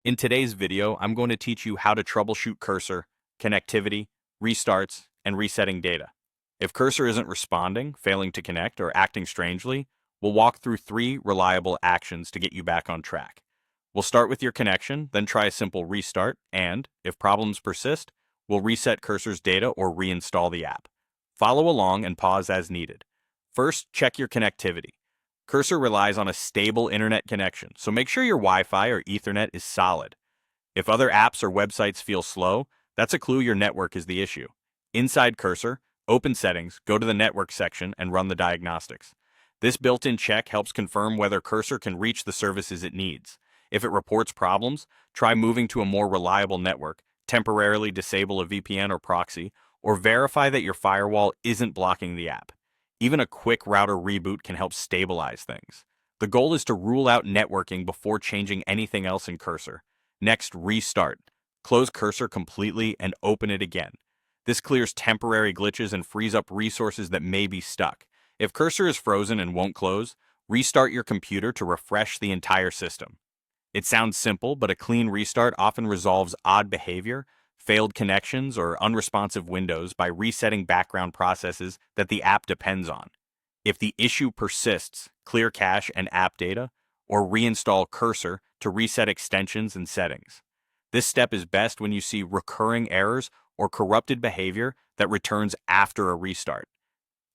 In today's video, I'm going to teach you how to troubleshoot cursor, connectivity, restarts, and resetting data. If cursor isn't responding, failing to connect, or acting strangely, we'll walk through 3 reliable actions to get you back on track. We'll start with your connection, then try a simple restart, and, if problems persist, we'll reset cursor's data or reinstall the app. Follow along and pause as needed. First, check your connectivity. Cursor relies on a stable internet connection, so make sure your Wi-Fi or Ethernet is solid. If other apps or websites feel slow, that's a clue your network is the issue. Inside Cursor, open Settings, go to the Network section, and run the diagnostics. This built-in check helps confirm whether Cursor can reach the services it needs. If it reports problems, try moving to a more reliable network, temporarily disable a VPN or proxy, or verify that your firewall isn't blocking the app. Even a quick router reboot can help stabilize things. The goal is to rule out networking before changing anything else in Cursor. Next, restart. Close Cursor completely and open it again. This clears temporary glitches and frees up resources that may be stuck. If Cursor is frozen and won't close, restart your computer to refresh the entire system. It sounds simple, but a clean restart often resolves odd behavior, failed connections, or unresponsive windows by resetting background processes that the app depends on. If the issue persists, clear cache and app data, or reinstall Cursor to reset extensions and settings. This step is best when you see recurring errors or corrupted behavior that returns after a restart.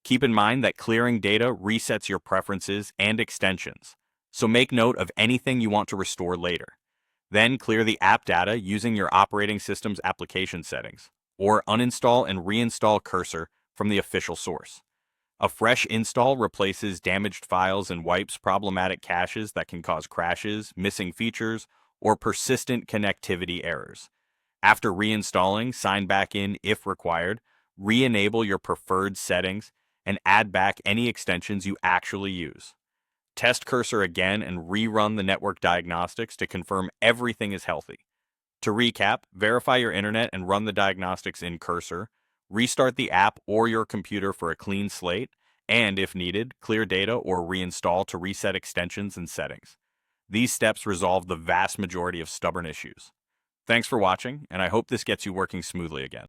Keep in mind that clearing data resets your preferences and extensions, so make note of anything you want to restore later. Then clear the app data using your operating system's application settings, or uninstall and reinstall Cursor from the official source. A fresh install replaces damaged files and wipes problematic caches that can cause crashes, missing features, or persistent connectivity errors. After reinstalling, sign back in if required, re-enable your preferred settings, and add back any extensions you actually use. Test Cursor again and rerun the network diagnostics to confirm everything is healthy. To recap, verify your internet and run the diagnostics in Cursor, restart the app or your computer for a clean slate, and, if needed, clear data or reinstall to reset extensions and settings. These steps resolve the vast majority of stubborn issues. Thanks for watching, and I hope this gets you working smoothly again.